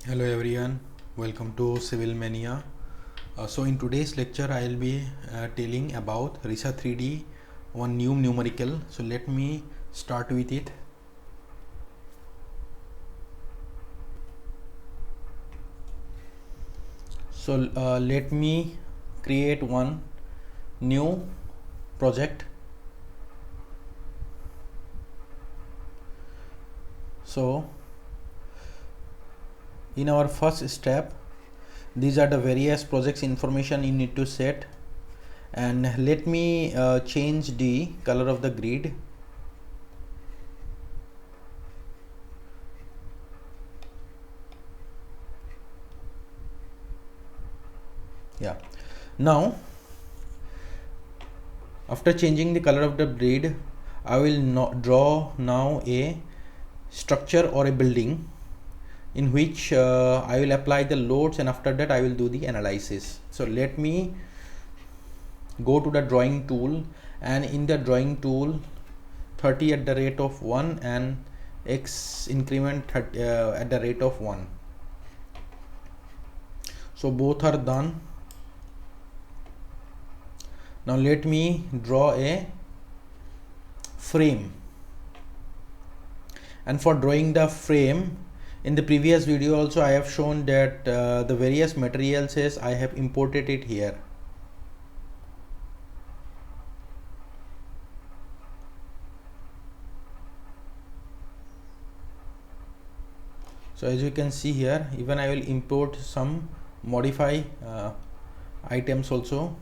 Hello everyone, welcome to Civil Mania. So in today's lecture I will be telling about RISA 3D, one new numerical. So let me start with it. So let me create one new project. So in our first step, these are the various projects information you need to set, and let me change the color of the grid. Yeah, now after changing the color of the grid, I will draw now a structure or a building in which I will apply the loads, and after that I will do the analysis. So let me go to the drawing tool, and in the drawing tool 30 at the rate of 1 and x increment 30, at the rate of 1. So both are done. Now let me draw a frame, and for drawing the frame, in the previous video also I have shown that the various materials is I have imported it here. So as you can see here, even I will import some modify items also,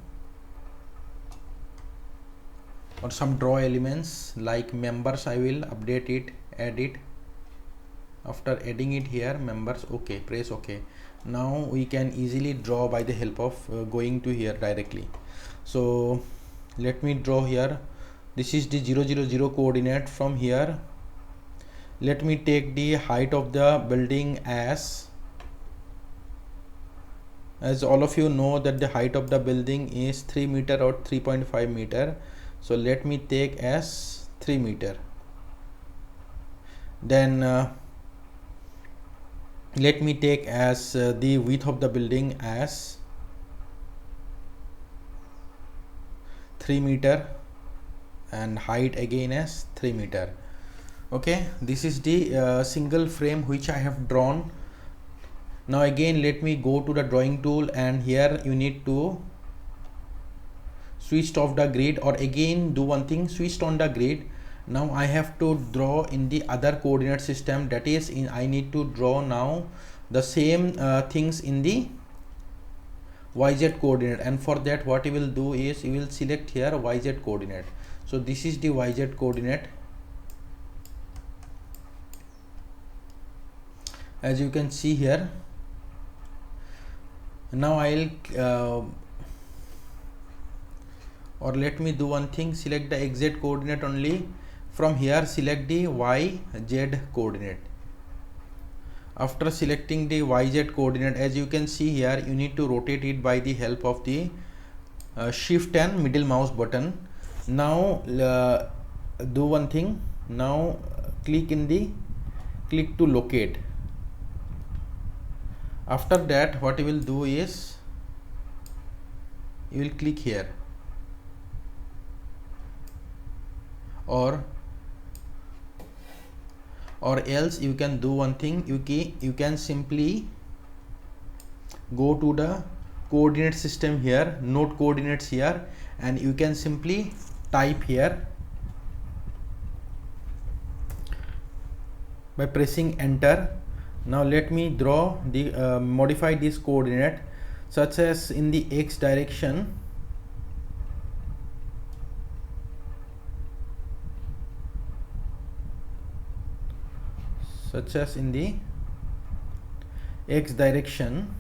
or some draw elements like members. I will update it, add it. After adding it here, members, okay, press OK. Now we can easily draw by the help of going to here directly. So let me draw here. This is the 0, 0, 0 coordinate. From here let me take the height of the building as all of you know that the height of the building is 3 meter or 3.5 meter. So let me take as 3 meter. Then let me take as the width of the building as 3 meter and height again as 3 meter. Okay, this is the single frame which I have drawn. Now again let me go to the drawing tool, and here you need to switch off the grid, or again do one thing, switch on the grid. Now I have to draw in the other coordinate system, that is I need to draw now the same things in the YZ coordinate, and for that what you will do is you will select here YZ coordinate. So this is the YZ coordinate. As you can see here, now I'll or let me do one thing, select the XZ coordinate only. From here select the YZ coordinate. After selecting the YZ coordinate, as you can see here, you need to rotate it by the help of the shift and middle mouse button. Now do one thing, now click to locate. After that what you will do is you will click here, or else you can do one thing, you can simply go to the coordinate system here, node coordinates here, and you can simply type here by pressing enter. Now let me draw the modify this coordinate, such as in the X direction. Such as in the X direction,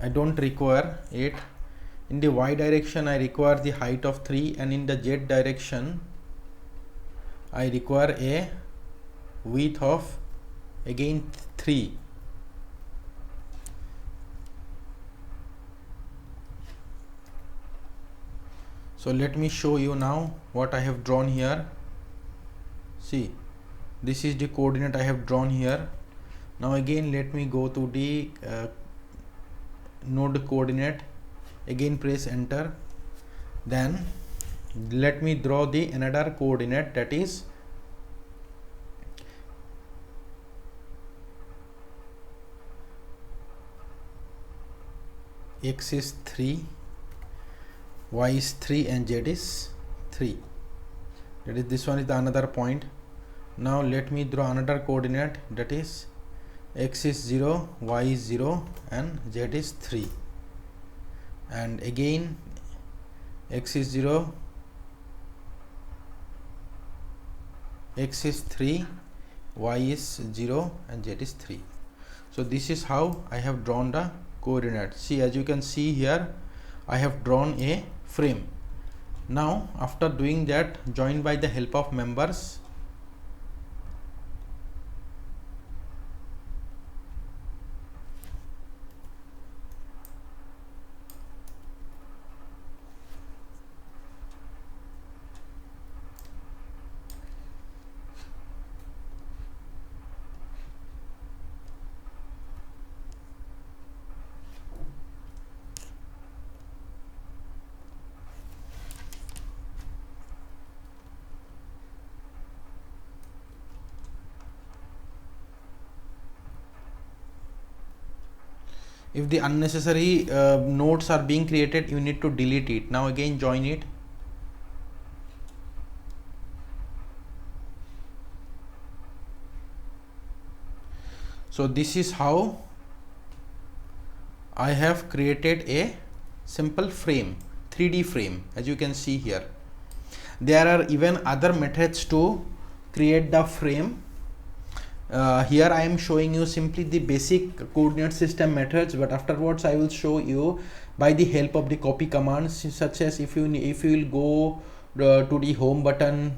I don't require it. In the Y direction I require the height of 3, and in the Z direction I require a width of again 3. So let me show you now what I have drawn here. See, this is the coordinate I have drawn here. Now again let me go to the node coordinate, again press enter, then let me draw the another coordinate, that is x is 3, y is 3 and z is 3. That is, this one is the another point. Now let me draw another coordinate, that is x is 0, y is 0 and z is 3, and again x is 0, x is 3, y is 0 and z is 3. So this is how I have drawn the coordinates. See, as you can see here, I have drawn a frame. Now after doing that, join by the help of members. If the unnecessary nodes are being created, you need to delete it. Now again join it. So this is how I have created a simple frame, 3D frame, as you can see here. There are even other methods to create the frame. Here I am showing you simply the basic coordinate system methods, but afterwards I will show you by the help of the copy commands, such as if you will go to the home button,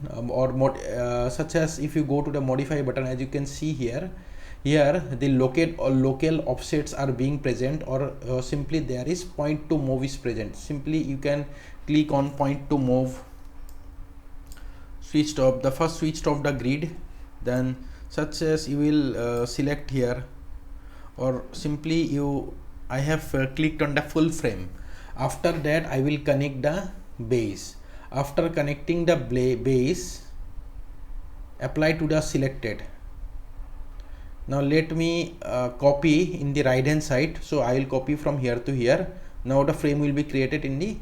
such as if you go to the modify button, as you can see here the local offsets are being present, or simply there is point to move is present. Simply you can click on point to move, switched off the first switched off the grid, then such as you will select here, or simply I have clicked on the full frame. After that I will connect the base. After connecting the base, apply to the selected. Now let me copy in the right hand side, so I will copy from here to here. Now the frame will be created in the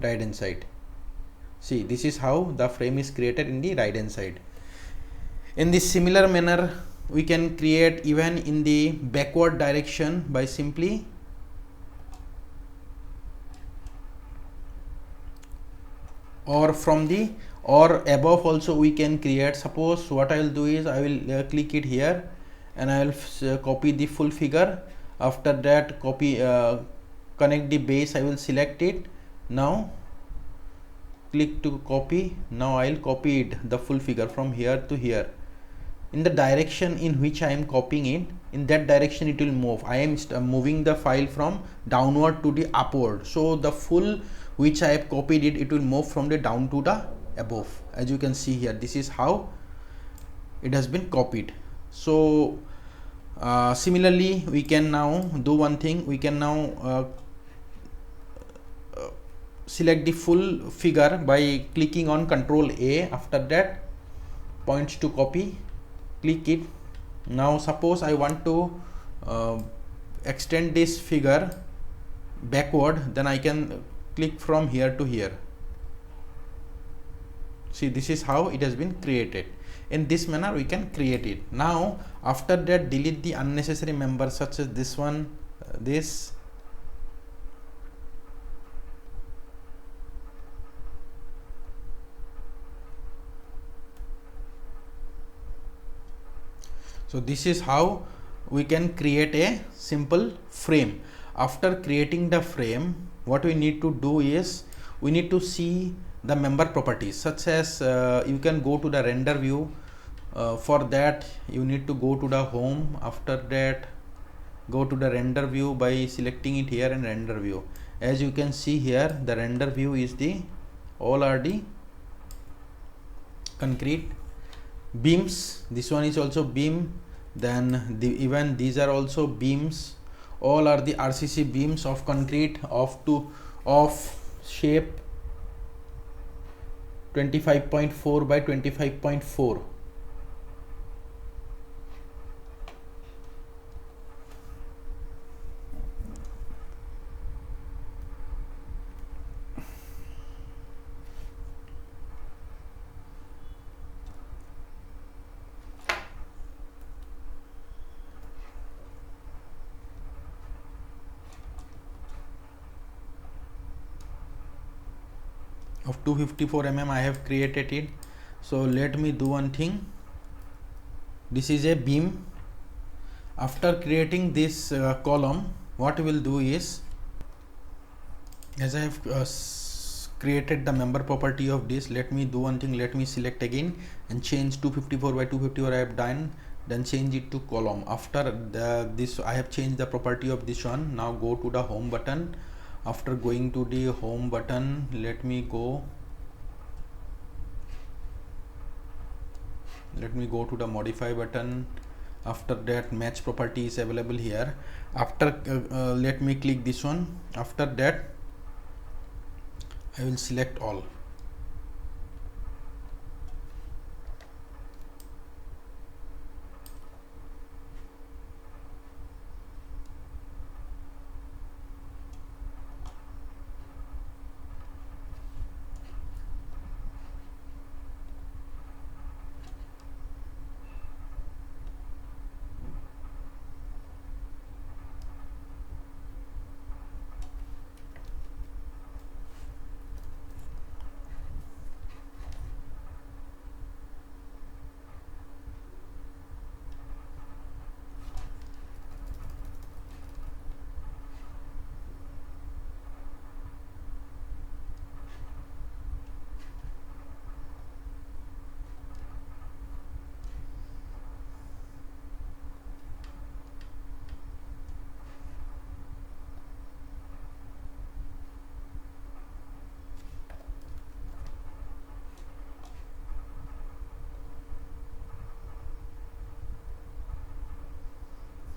right hand side. See, this is how the frame is created in the right hand side. In this similar manner, we can create even in the backward direction by simply or above also we can create. Suppose what I will do is I will click it here and I will copy the full figure. After that, connect the base, I will select it. Now click to copy. Now I will copy it, the full figure, from here to here. In the direction in which I am copying it, in that direction it will move. I am moving the file from downward to the upward, so the full which I have copied it will move from the down to the above. As you can see here, this is how it has been copied. So similarly we can now do one thing. We can now select the full figure by clicking on Ctrl A. After that, points to copy, click it. Now suppose I want to extend this figure backward, then I can click from here to here. See, this is how it has been created. In this manner we can create it. Now after that, delete the unnecessary members such as this one, this. So this is how we can create a simple frame. After creating the frame, what we need to do is we need to see the member properties, such as you can go to the render view. For that you need to go to the home. After that, go to the render view by selecting it here and render view. As you can see here, the render view is all are the concrete beams. This one is also beam, Then even these are also beams, all are the RCC beams of concrete of shape 25.4 by 25.4. Of 254 mm I have created it. So let me do one thing. This is a beam. After creating this column, what we will do is, as I have created the member property of this, let me do one thing. Let me select again and change 254 by 254 I have done, then change it to column. After this I have changed the property of this one. Now go to the home button. After going to the home button, let me go to the modify button. After that, match property is available here. After let me click this one. After that I will select all.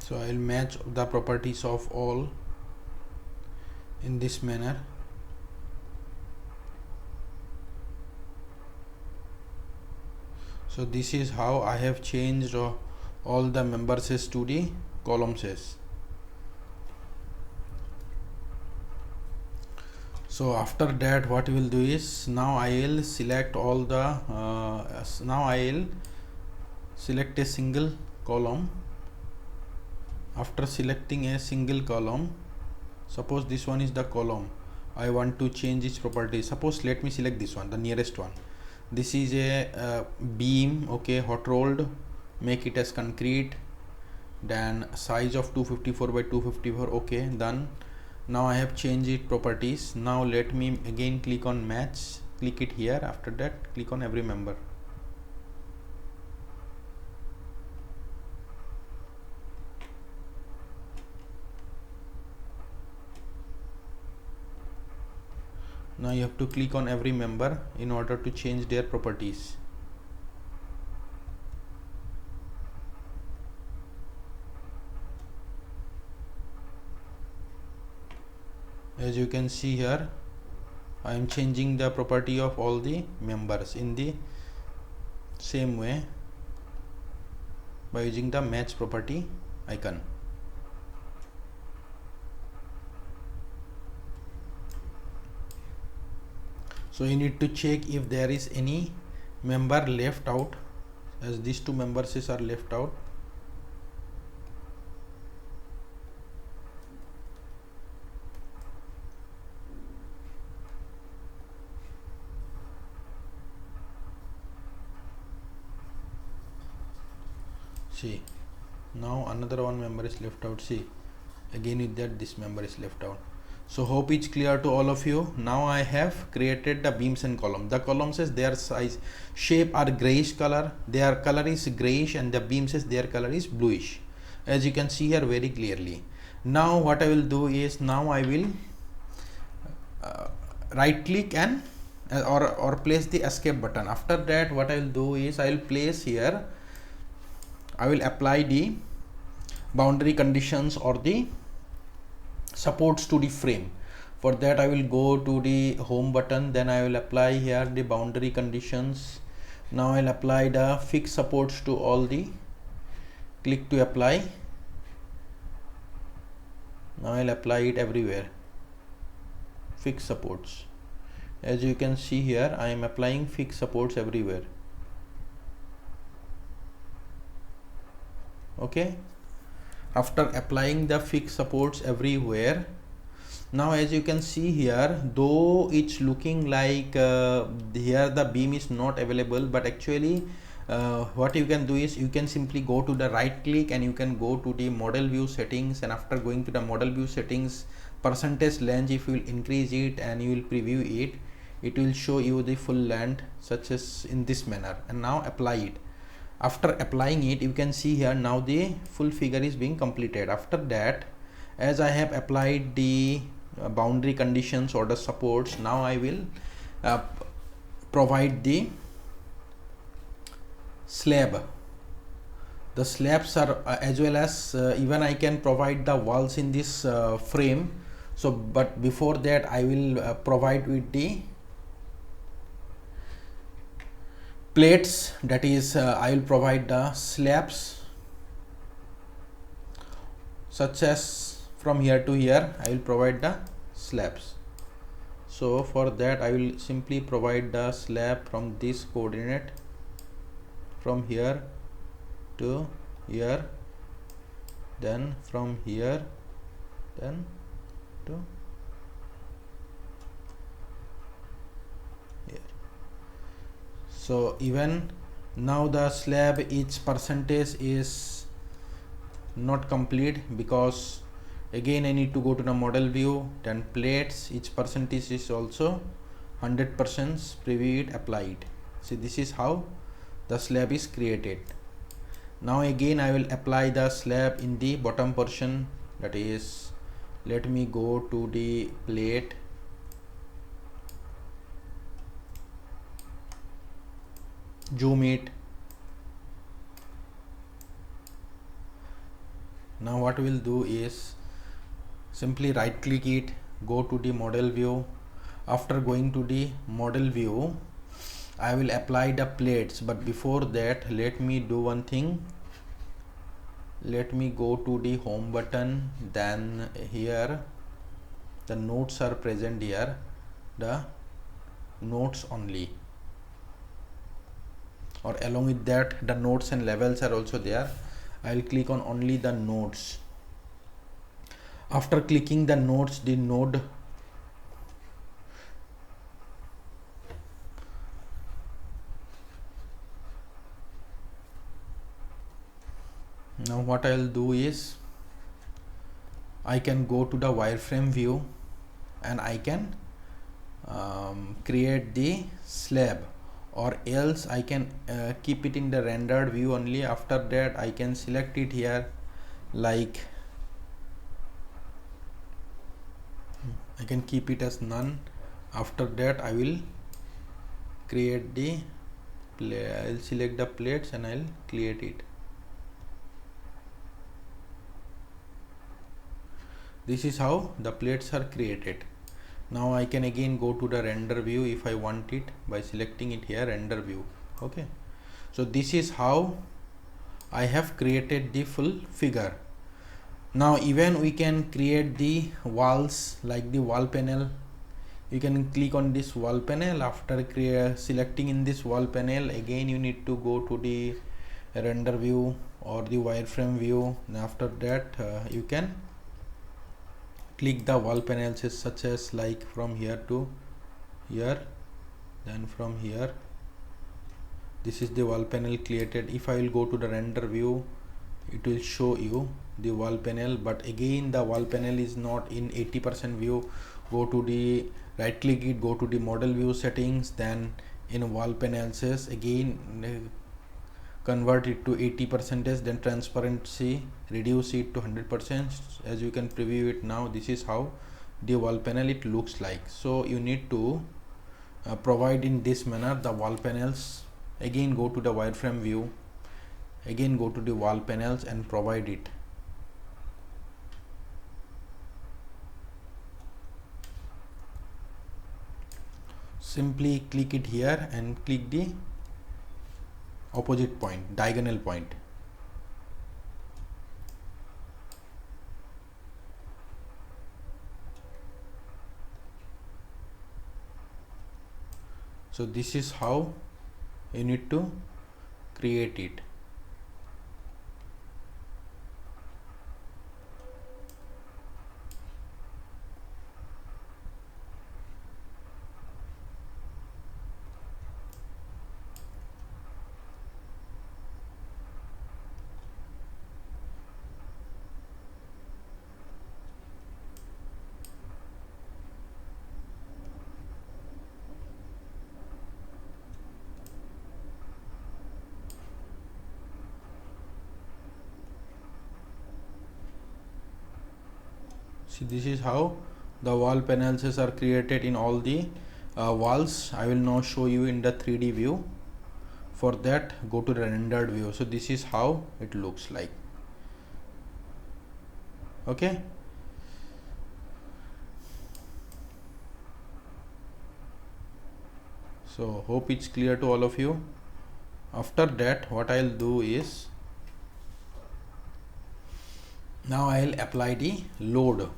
So I will match the properties of all in this manner. So this is how I have changed all the members to the columns. So after that, what we will do is, now I will select all the now I will select a single column. After selecting a single column, suppose this one is the column, I want to change its property. Suppose let me select this one, the nearest one. This is a beam, okay, hot rolled, make it as concrete, then size of 254 by 254, okay, done. Now I have changed its properties. Now let me again click on match, click it here. After that, click on every member. Now you have to click on every member in order to change their properties. As you can see here, I am changing the property of all the members in the same way by using the match property icon. So you need to check if there is any member left out, as these two members are left out. See, now another one member is left out. See, again with that this member is left out. So hope it's clear to all of you. Now I have created the beams and column. The column says their size, shape are grayish color, their color is grayish, and the beam says their color is bluish, as you can see here very clearly. Now what I will do is, now I will right click and or place the escape button. After that, what I will do is, I will place here I will apply the boundary conditions or the supports to the frame. For that I will go to the home button, then I will apply here the boundary conditions. Now I'll apply the fixed supports to all the, click to apply. Now I'll apply it everywhere, fixed supports. As you can see here, I am applying fixed supports everywhere. Okay, after applying the fixed supports everywhere, now as you can see here, though it's looking like here the beam is not available, but actually what you can do is you can simply go to the right click and you can go to the model view settings, and after going to the model view settings, percentage length, if you will increase it and you will preview it, it will show you the full length such as in this manner, and now apply it. After applying it, you can see here now the full figure is being completed. After that, as I have applied the boundary conditions or the supports, now I will provide the slab. The slabs are as well as even I can provide the walls in this frame. So but before that I will provide with the plates, that is I will provide the slabs such as from here to here I will provide the slabs. So for that I will simply provide the slab from this coordinate from here to here, then from here then to here. So even now the slab each percentage is not complete, because again I need to go to the model view, then plates, each percentage is also 100%, preview it, apply it. See, this is how the slab is created. Now again I will apply the slab in the bottom portion, that is, let me go to the plate, zoom it. Now what we'll do is simply right click it, go to the model view. After going to the model view, I will apply the plates, but before that let me do one thing. Let me go to the home button, then here the notes are present here, the notes only, or along with that the notes and levels are also there. I will click on only the nodes. After clicking the nodes, the node now what I will do is I can go to the wireframe view and I can create the slab, or else I can keep it in the rendered view only. After that I can select it here, like I can keep it as none. After that I will create the I'll select the plates and I'll create it. This is how the plates are created. Now I can again go to the render view if I want it by selecting it here, render view. Okay, so this is how I have created the full figure. Now even we can create the walls, like the wall panel. You can click on this wall panel. After selecting in this wall panel, again you need to go to the render view or the wireframe view, and after that you can click the wall panels such as like from here to here, then from here. This is the wall panel created. If I will go to the render view, it will show you the wall panel, but again the wall panel is not in 80% view. Go to the right click it, go to the model view settings, then in wall panels again convert it to 80%, then transparency reduce it to 100%. As you can preview it now, this is how the wall panel it looks like. So you need to provide in this manner the wall panels. Again go to the wireframe view, again go to the wall panels and provide it. Simply click it here and click the opposite point, diagonal point. So this is how you need to create it. See, this is how the wall panels are created in all the walls. I will now show you in the 3D view. For that, go to the rendered view. So this is how it looks like. Okay. So hope it's clear to all of you. After that, what I'll do is, now I'll apply the load.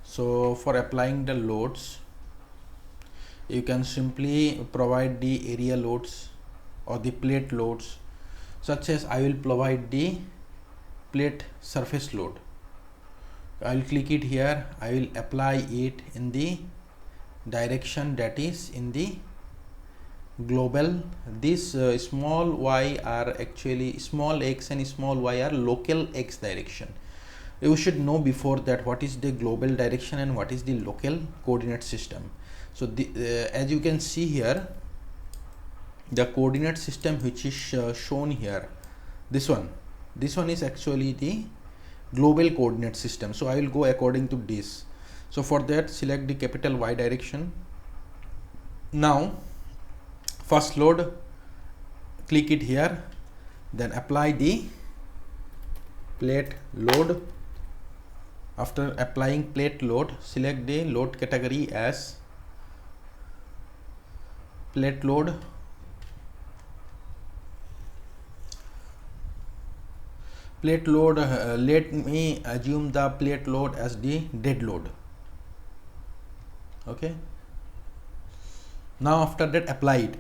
So for applying the loads, you can simply provide the area loads or the plate loads, such as I will provide the plate surface load. I'll click it here. I will apply it in the direction that is in the global. This small y are actually small x and small y are local x direction. You should know before that what is the global direction and what is the local coordinate system. So as you can see here, the coordinate system which is shown here, this one is actually the global coordinate system. So I will go according to this. So for that, select the capital Y direction. Now first load, click it here, then apply the plate load. After applying plate load, select the load category as plate load. Plate load, let me assume the plate load as the dead load. Okay. Now after that, apply it.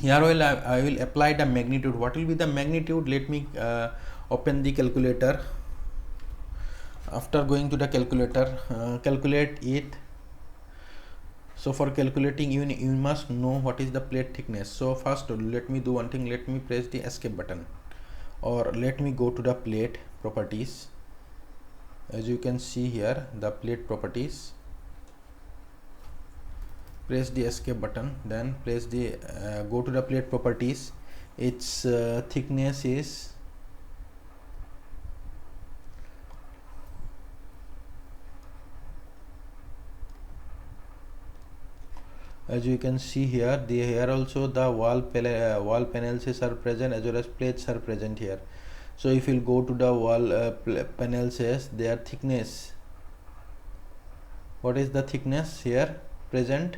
Here I will apply the magnitude. What will be the magnitude? Let me open the calculator. After going to the calculator, calculate it. So for calculating, you must know what is the plate thickness. So first, let me do one thing. Let me press the escape button, or let me go to the plate properties. As you can see here, the plate properties. Press the escape button, then press the go to the plate properties. Its thickness is as you can see here, here also the wall panels are present as well as plates are present here. So if you go to the wall panels, their thickness, what is the thickness here present?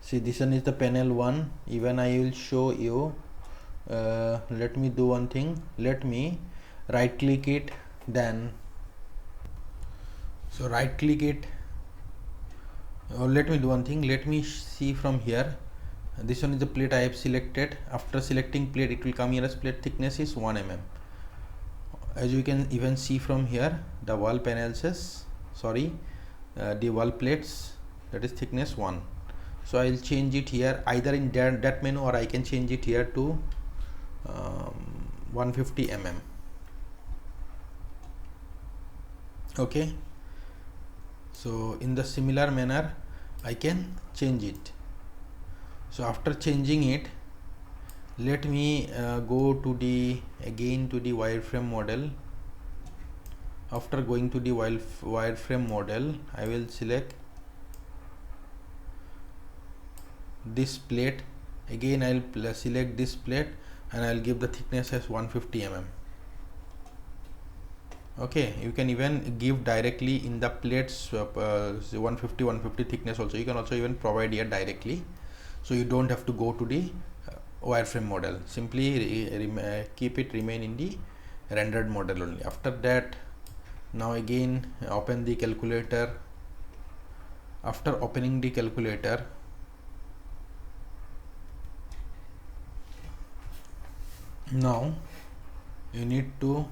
See, this one is the panel 1. Even I will show you. Let me do one thing. Let me right click it, then so right click it. Let me do one thing. Let me see from here. This one is the plate I have selected. After selecting plate, it will come here as plate thickness is 1 mm. As you can even see from here, the wall panels is the wall plates, that is thickness 1. So I will change it here either in that menu, or I can change it here to 150 mm. Okay. So in the similar manner, I can change it. So after changing it, let me go to the wireframe model. After going to the wireframe model, I will select this plate. Again I'll select this plate and I'll give the thickness as 150 mm. Okay, you can even give directly in the plates 150 thickness also. You can also even provide here directly, so you don't have to go to the wireframe model. Simply keep it remain in the rendered model only. After that, now again open the calculator. After opening the calculator, now you need to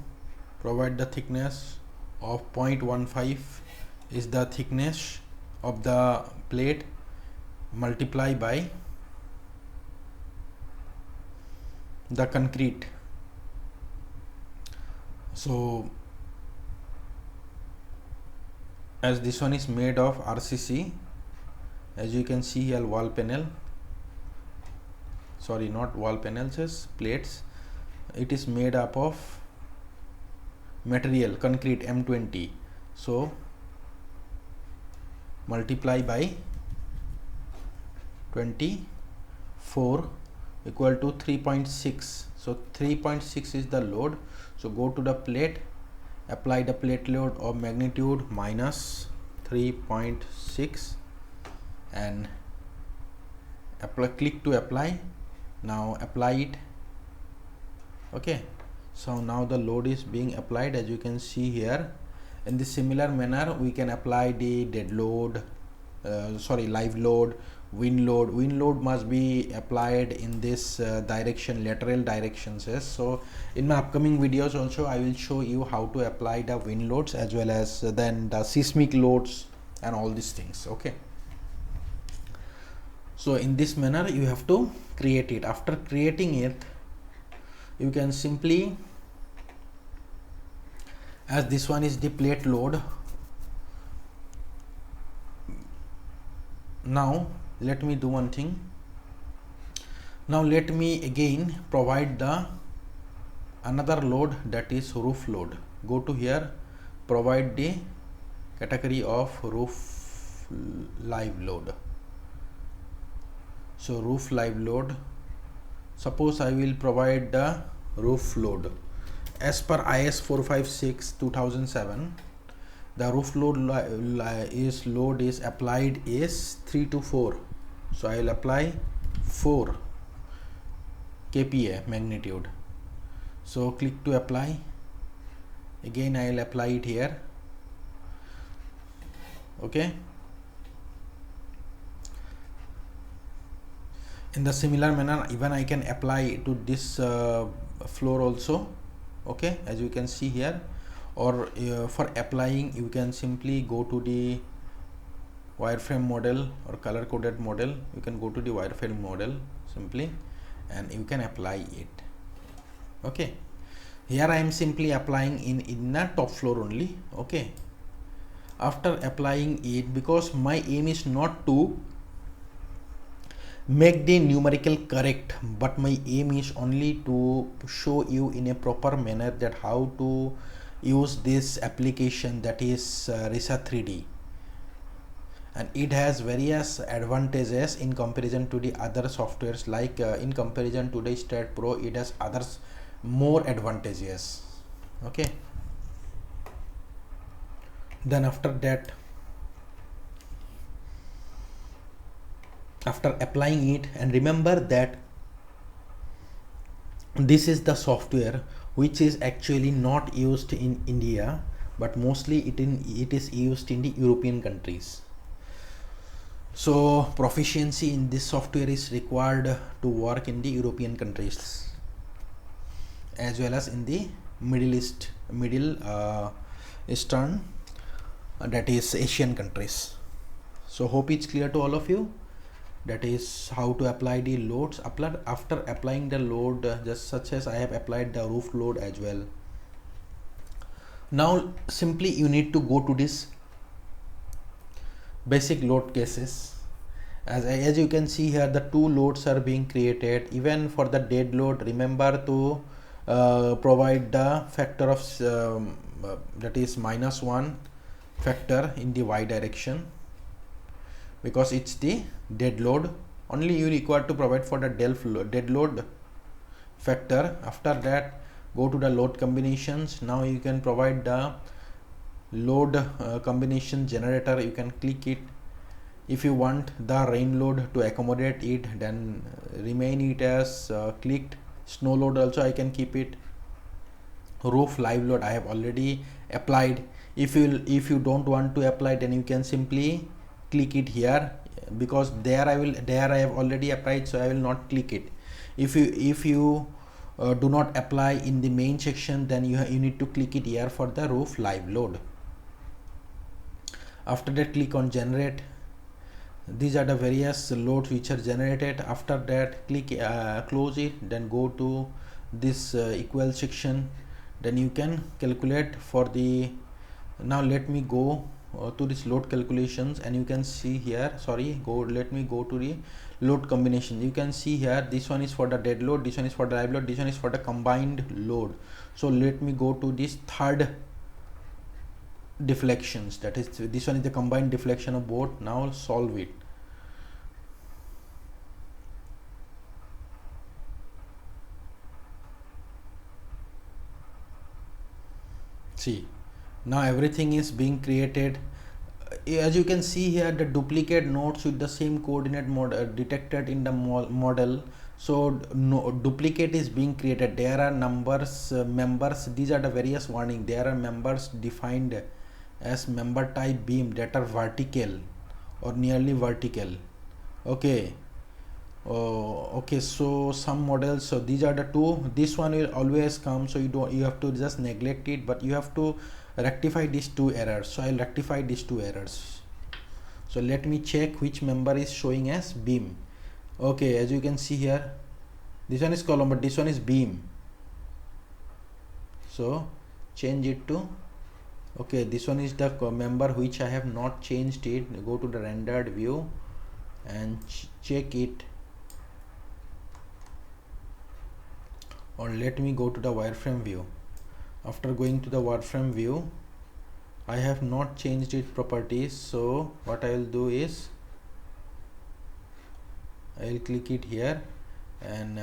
provide the thickness of 0.15 is the thickness of the plate, multiply by the concrete. So as this one is made of RCC, as you can see here, wall panel, sorry, not wall panels, as plates, it is made up of material concrete M20. So multiply by 24 equal to 3.6. so 3.6 is the load. So go to the plate, apply the plate load of magnitude minus 3.6 and apply, click to apply. Now apply it. Okay, so now the load is being applied, as you can see here. In the similar manner we can apply the dead load, live load, wind load. Wind load must be applied in this direction, lateral directions. Yes. So in my upcoming videos also I will show you how to apply the wind loads as well as then the seismic loads and all these things. Okay, so in this manner you have to create it. After creating it, you can simply, as this one is the plate load, now let me do one thing. Now let me again provide the another load, that is roof load. Go to here, provide the category of roof live load. So roof live load, suppose I will provide the roof load as per IS 456 2007. The roof load is applied is 3 to 4. So I will apply 4 kPa magnitude. So click to apply. Again I will apply it here. Okay, in the similar manner even I can apply to this floor also. Okay, as you can see here. Or for applying, you can simply go to the wireframe model or color coded model. You can go to the wireframe model simply and you can apply it. Okay, here I am simply applying in the top floor only. Okay, after applying it, because my aim is not to make the numerical correct, but my aim is only to show you in a proper manner that how to use this application, that is RISA 3D, and it has various advantages in comparison to the other softwares. Like in comparison to the Stat Pro, it has others more advantages. Okay, then after that, after applying it, and remember that this is the software which is actually not used in India, but mostly it is used in the European countries. So proficiency in this software is required to work in the European countries as well as in the Middle Eastern, that is Asian countries. So hope it's clear to all of you. That is how to apply the loads. After applying the load, just such as I have applied the roof load as well. Now simply you need to go to this basic load cases. As you can see here, the two loads are being created. Even for the dead load, remember to provide the factor of that is -1 factor in the y direction, because it's the dead load. only you require to provide for the dead load factor. After that, go to the load combinations. Now you can provide the load combination generator. You can click it. If you want the rain load to accommodate it, then remain it as clicked. Snow load also I can keep it. Roof live load I have already applied. If you don't want to apply, then you can simply click it here, because there I have already applied, so I will not click it. If you do not apply in the main section, then you need to click it here for the roof live load. After that, click on generate. These are the various loads which are generated. After that, click close it, then go to this equal section. Then you can calculate for the, now let me go to this load calculations, and you can see here, let me go to the load combination. You can see here, this one is for the dead load, this one is for the live load, this one is for the combined load. So let me go to this third deflections, that is, this one is the combined deflection of both. Now solve it. See, now everything is being created. As you can see here, the duplicate nodes with the same coordinate detected in the model. So no duplicate is being created. There are numbers, members. These are the various warning. There are members defined as member type beam that are vertical or nearly vertical. Okay. Okay, so some models, so these are the two. This one will always come, so you have to just neglect it, but you have to rectify these two errors. So I'll rectify these two errors. So let me check which member is showing as beam. Okay, as you can see here, this one is column, but this one is beam. So change it to, okay, this one is the member which I have not changed it. Go to the rendered view and check it. Or let me go to the wireframe view. After going to the wireframe view, I have not changed its properties. So what I will do is, I will click it here, and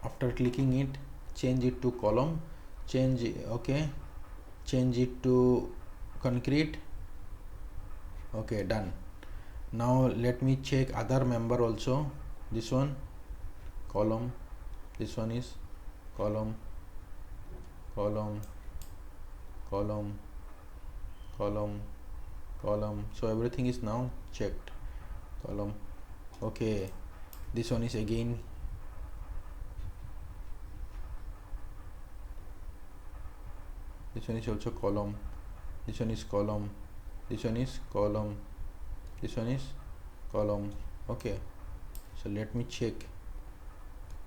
after clicking it, change it to column, change it to concrete. Okay, done. Now let me check other member also. This one column, this one is column, column, column, column, column. So everything is now checked. Column. Okay, this one is again, this one is also column, this one is column, this one is column, this one is column. Okay, so let me check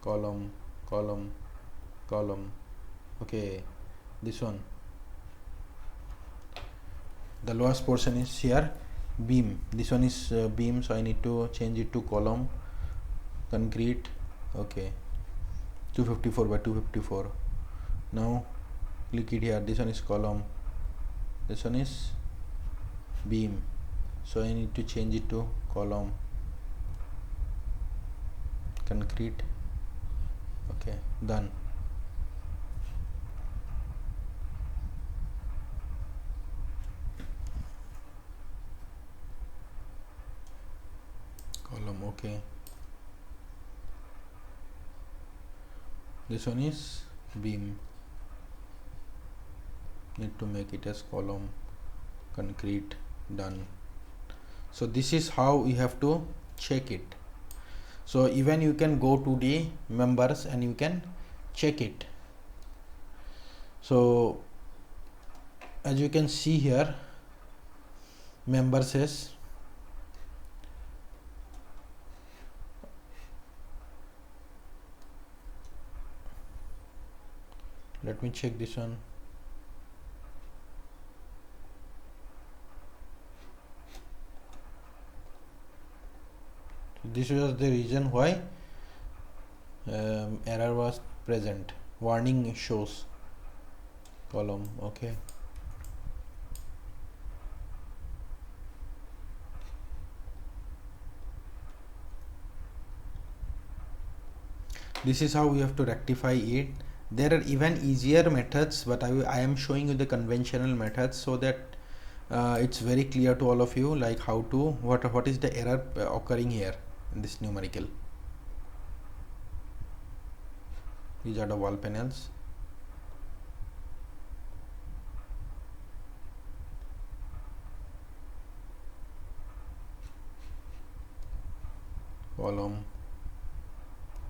column, column, column. Okay, this one, the lowest portion is here beam. This one is beam, so I need to change it to column, concrete. Okay, 254 by 254. Now click it here. This one is column, this one is beam, so I need to change it to column, concrete. Okay, done. Column. Okay, this one is beam, need to make it as column, concrete. Done. So this is how you have to check it. So even you can go to the members and you can check it. So as you can see here, member says let me check this one. This was the reason why error was present. Warning shows column. Okay, This is how we have to rectify it. There are even easier methods, but I am showing you the conventional methods so that it's very clear to all of you, like how to what is the error occurring here in this numerical. These are the wall panels. Column,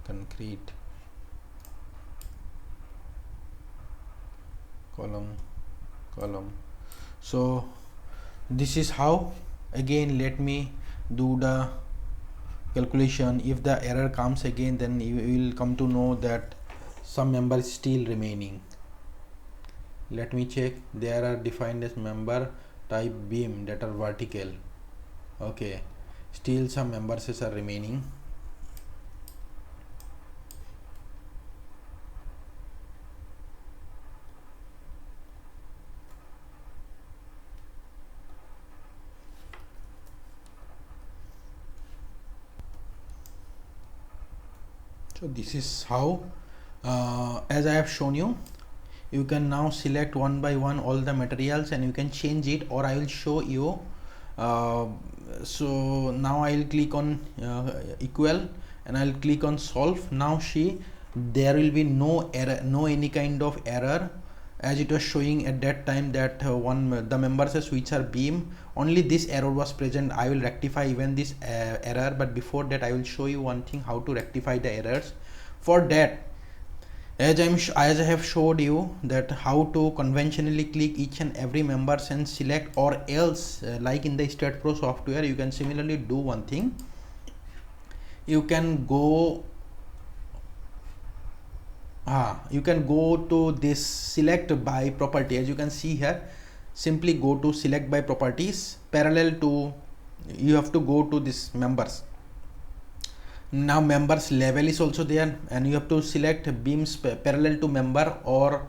concrete, column. So this is how. Again, let me do the calculation. If the error comes again, then you will come to know that some member is still remaining. Let me check. There are defined as member type beam that are vertical. Okay, still some members are remaining. So this is how, as I have shown you, you can now select one by one all the materials and you can change it, or I will show you. So now I will click on equal and I will click on solve. Now see, there will be no error, no any kind of error, as it was showing at that time that the members which are beam, only this error was present. I will rectify even this error, but before that I will show you one thing, how to rectify the errors. For that, as I have showed you that how to conventionally click each and every members and select, or else like in the StatPro software you can similarly do one thing. You can go to this select by property. As you can see here, simply go to select by properties. Parallel to, you have to go to this members. Now members level is also there, and you have to select beams parallel to member or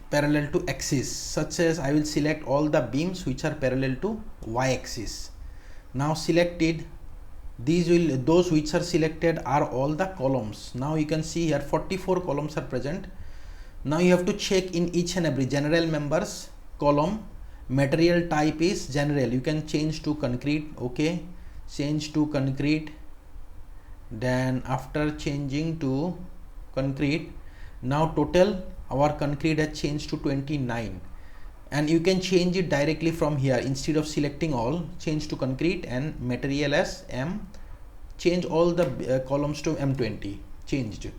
parallel to axis, such as I will select all the beams which are parallel to y axis. Now selected, those which are selected are all the columns. Now you can see here 44 columns are present. Now you have to check in each and every general members column, material type is general, you can change to concrete. Okay, change to concrete. Then after changing to concrete, now total our concrete has changed to 29, and you can change it directly from here. Instead of selecting all, change to concrete and material as M, change all the columns to M20, changed.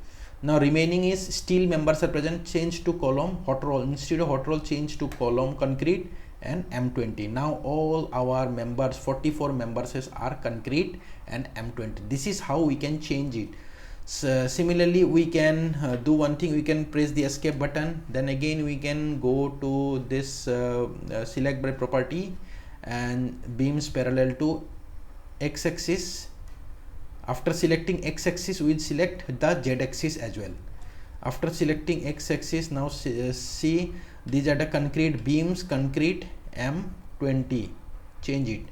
Now remaining is steel members are present, change to column hot roll. Instead of hot roll, change to column concrete and M20. Now all our members, 44 members are concrete and M20. This is how we can change it. So similarly we can do one thing, we can press the escape button, then again we can go to this select by property and beams parallel to x-axis. After selecting x-axis, we will select the z-axis as well. After selecting x-axis, now see these are the concrete beams, concrete M20, change it.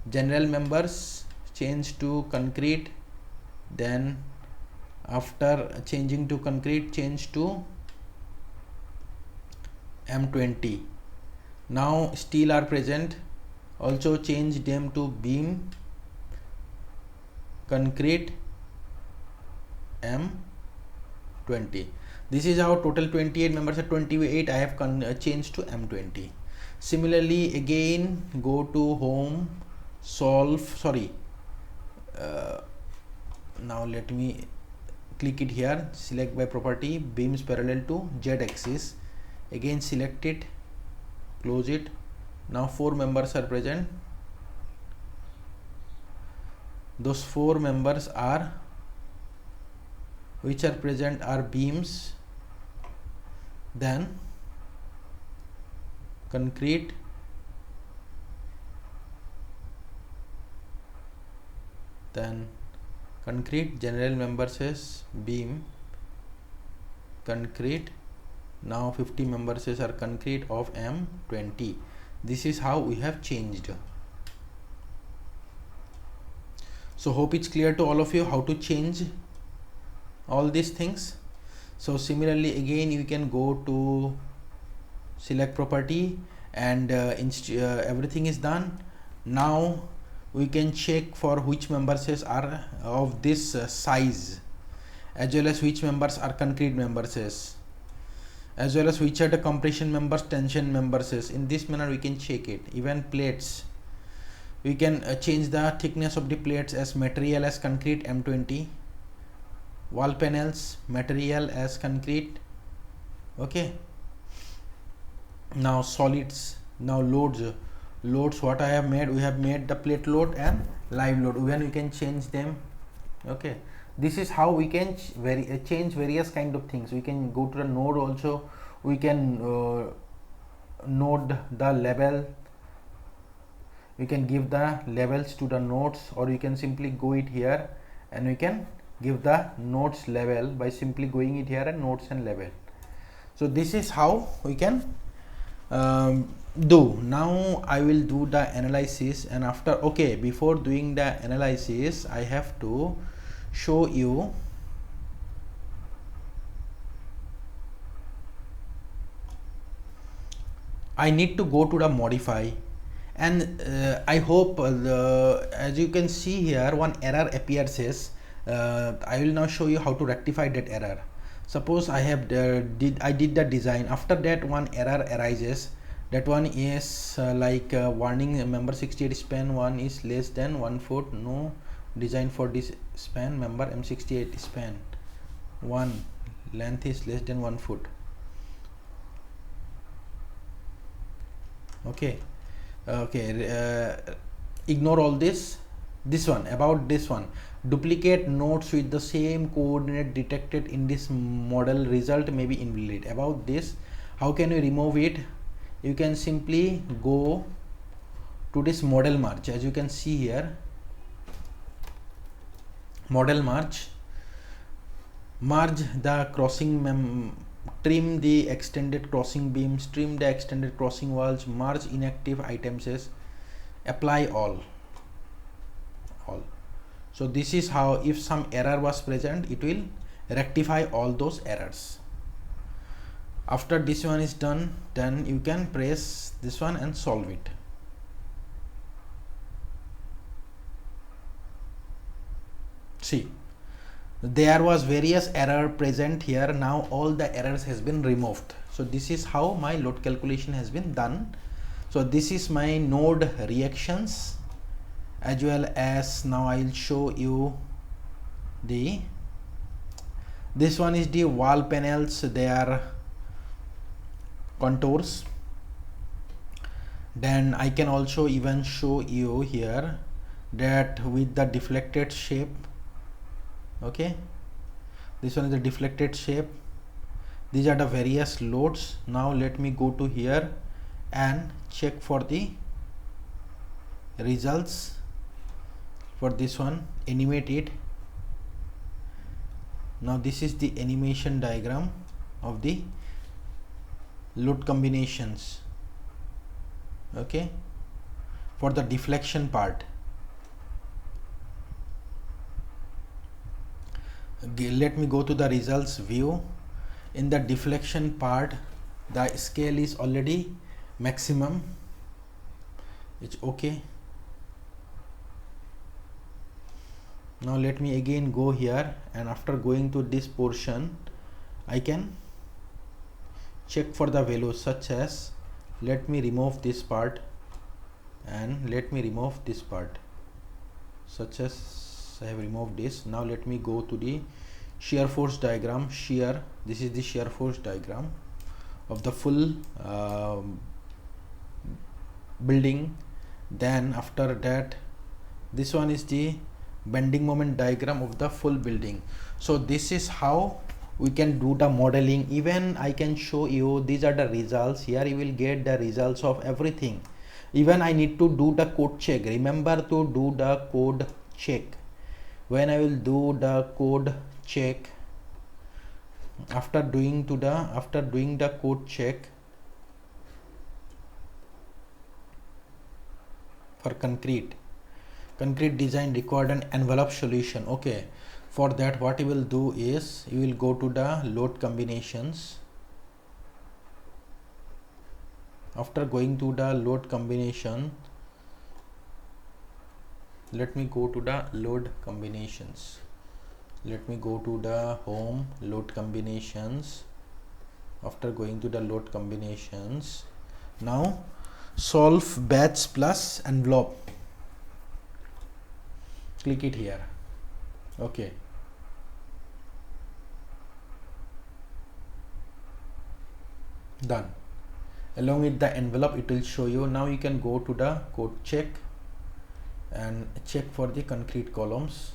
General members, change to concrete. Then after changing to concrete, change to M20. Now steel are present, also change them to beam, concrete, M20. This is how total 28 members are 28. I have changed to M20. Similarly, again go to home, solve. Now let me click it here. Select by property, beams parallel to z-axis. Again select it, close it. Now 4 members are present. Those 4 members are which are present are beams, then concrete, then concrete. General members is beam, concrete. Now 50 members are concrete of M20. This is how we have changed. So hope it's clear to all of you how to change all these things. So similarly again you can go to select property and everything is done. Now we can check for which members are of this size, as well as which members are concrete members, as well as which are the compression members, tension members. In this manner we can check it. Even plates, we can change the thickness of the plates as material as concrete M20, wall panels material as concrete. Okay, now solids, now loads what I have made, we have made the plate load and live load. Even we can change them. Okay, this is how we can change various kind of things. We can go to the node also, we can node the level, we can give the levels to the nodes, or you can simply go it here and we can give the nodes level by simply going it here and nodes and level. So this is how we can do. Now I will do the analysis, and after, okay, before doing the analysis I have to show you I need to go to the modify, and I hope as you can see here one error appears. I will now show you how to rectify that error. Suppose I have I did the design, after that one error arises. That one is warning, member 68 span 1 is less than 1 foot, no design for this span, member M68 span 1 length is less than 1 foot. Okay, ignore all this. This one, about this one, duplicate nodes with the same coordinate detected in this model result may be invalid. About this, how can we remove it? You can simply go to this model merge, as you can see here, model merge the crossing trim the extended crossing beams, trim the extended crossing walls, merge inactive items, apply all. So this is how, if some error was present, it will rectify all those errors. After this one is done, then you can press this one and solve it. See, there was various error present here. Now all the errors has been removed. So this is how my load calculation has been done. So this is my node reactions, as well as now I'll show you this one is the wall panels, their contours. Then I can also even show you here that with the deflected shape. Okay, this one is the deflected shape. These are the various loads. Now let me go to here and check for the results for this one, animate it. Now this is the animation diagram of the load combinations. Okay, for the deflection part. Let me go to the results view. In the deflection part, the scale is already maximum. It's okay. Now let me again go here, and after going to this portion, I can check for the values, such as, let me remove this part and let me remove this part, such as I have removed this. Now let me go to the shear force diagram. This is the shear force diagram of the full building. Then after that, this one is the bending moment diagram of the full building. So this is how we can do the modeling. Even I can show you, these are the results. Here you will get the results of everything. Even I need to do the code check. Remember to do the code check. When I will do the code check, after doing the code check for concrete design required an envelope solution. Okay, For that, what you will do is you will go to the load combinations. After going to the load combination, let me go to the load combinations. Let me go to the home load combinations. After going to the load combinations, now solve batch plus envelope. Click it here. Okay. Done. Along with the envelope, it will show you. Now you can go to the code check and check for the concrete columns.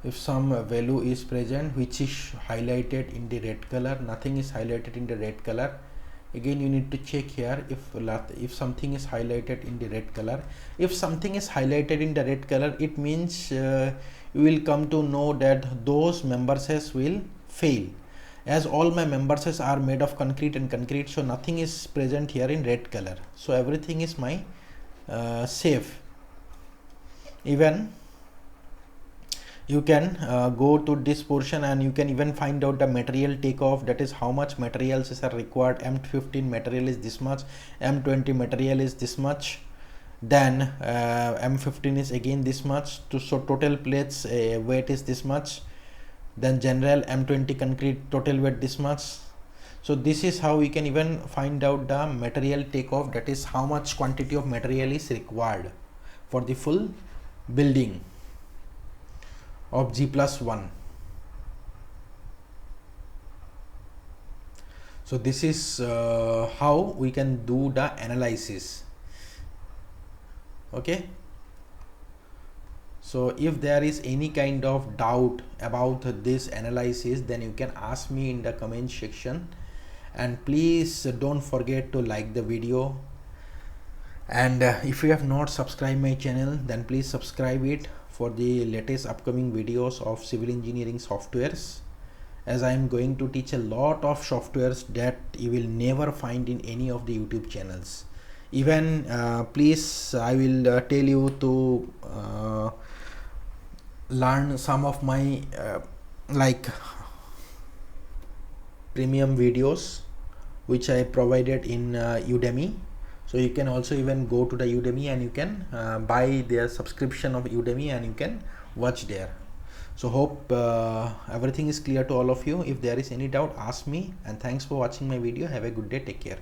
If some value is present which is highlighted in the red color, nothing is highlighted in the red color, again you need to check here if something is highlighted in the red color. If something is highlighted in the red color, it means you will come to know that those memberses will fail, as all my memberses are made of concrete and concrete, so nothing is present here in red color, so everything is my safe. Even you can go to this portion and you can even find out the material takeoff, that is how much materials are required. M15 material is this much, M20 material is this much, then M15 is again this much, so total plates weight is this much, then general M20 concrete total weight this much. So this is how we can even find out the material takeoff, that is how much quantity of material is required for the full building of G+1. So this is how we can do the analysis. Okay. So if there is any kind of doubt about this analysis, then you can ask me in the comment section, and please don't forget to like the video, and if you have not subscribed my channel, then please subscribe it for the latest upcoming videos of civil engineering softwares, as I am going to teach a lot of softwares that you will never find in any of the YouTube channels. Even please, I will tell you to learn some of my like premium videos which I provided in Udemy. So you can also even go to the Udemy and you can buy their subscription of Udemy and you can watch there. So hope everything is clear to all of you. If there is any doubt, ask me, and thanks for watching my video. Have a good day. Take care.